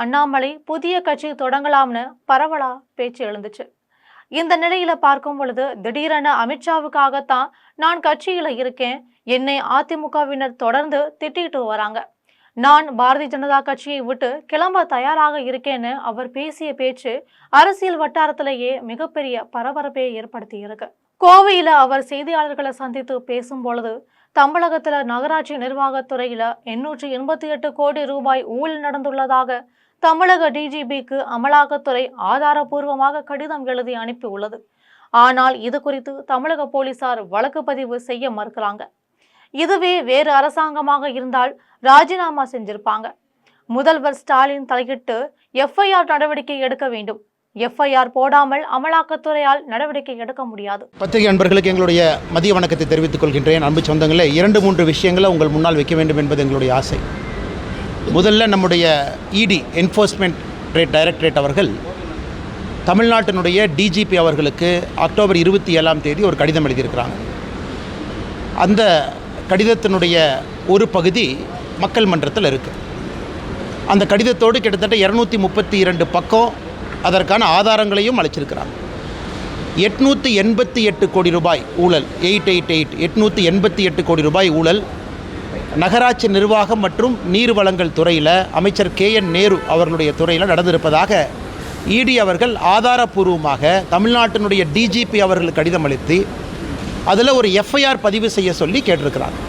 அண்ணாமலை புதிய கட்சி தொடங்கலாம்னு பரவலா பேச்சு எழுந்துச்சு. இந்த நிலையில பார்க்கும் பொழுது திடீரென அமித்ஷாவுக்காகத்தான் நான் கட்சியில இருக்கேன், என்னை அதிமுகவினர் தொடர்ந்து திட்டிட்டு வராங்க, நான் பாரதிய ஜனதா கட்சியை விட்டு கிளம்ப தயாராக இருக்கேன்னு அவர் பேசிய பேச்சு அரசியல் வட்டாரத்திலேயே மிகப்பெரிய பரபரப்பை ஏற்படுத்தி இருக்கு. கோவையில அவர் செய்தியாளர்களை சந்தித்து பேசும் பொழுது தமிழகத்துல நகராட்சி நிர்வாகத்துறையில 888 கோடி ரூபாய் ஊழல் நடந்துள்ளதாக தமிழக டிஜிபிக்கு அமலாக்கத்துறை ஆதாரபூர்வமாக கடிதம் எழுதி அனுப்பியுள்ளது. ஆனால் இது குறித்து தமிழக போலீசார் வழக்கு பதிவு செய்ய மறுக்கிறாங்க. இதுவே வேறு அரசாங்கமாக இருந்தால் ராஜினாமா செஞ்சிருப்பாங்க. முதல்வர் ஸ்டாலின் தலையிட்டு எஃப்ஐஆர் நடவடிக்கை எடுக்க வேண்டும். எஃப்ஐஆர் போடாமல் அமலாக்கத்துறையால் நடவடிக்கை எடுக்க முடியாது. பத்திரிகை அன்பர்களுக்கு எங்களுடைய மதிய வணக்கத்தை தெரிவித்துக் கொள்கின்றேன். அன்பு சொந்தங்களே, 2-3 விஷயங்களை உங்கள் முன்னால் வைக்க வேண்டும் என்பது எங்களுடைய ஆசை. முதல்ல நம்முடைய இடி என்ஃபோர்ஸ்மெண்ட் டைரக்டரேட் அவர்கள் தமிழ்நாட்டினுடைய டிஜிபி அவர்களுக்கு அக்டோபர் 27ஆம் தேதி ஒரு கடிதம் எழுதியிருக்கிறாங்க. அந்த கடிதத்தினுடைய ஒரு பகுதி மக்கள் மன்றத்தில் இருக்குது. அந்த கடிதத்தோடு கிட்டத்தட்ட 232 பக்கம் அதற்கான ஆதாரங்களையும் அளிச்சிருக்கிறாங்க. 888 கோடி ரூபாய் ஊழல், 888 கோடி ரூபாய் ஊழல் நகராட்சி நிர்வாகம் மற்றும் நீர் வளங்கள் துறையில் அமைச்சர் KN நேரு அவர்களுடைய துறையில் நடந்திருப்பதாக இடி அவர்கள் ஆதாரபூர்வமாக தமிழ்நாட்டினுடைய டிஜிபி அவர்களுக்கு கடிதம் அளித்து அதில் ஒரு எஃப்ஐஆர் பதிவு செய்ய சொல்லி கேட்டிருக்கிறாங்க.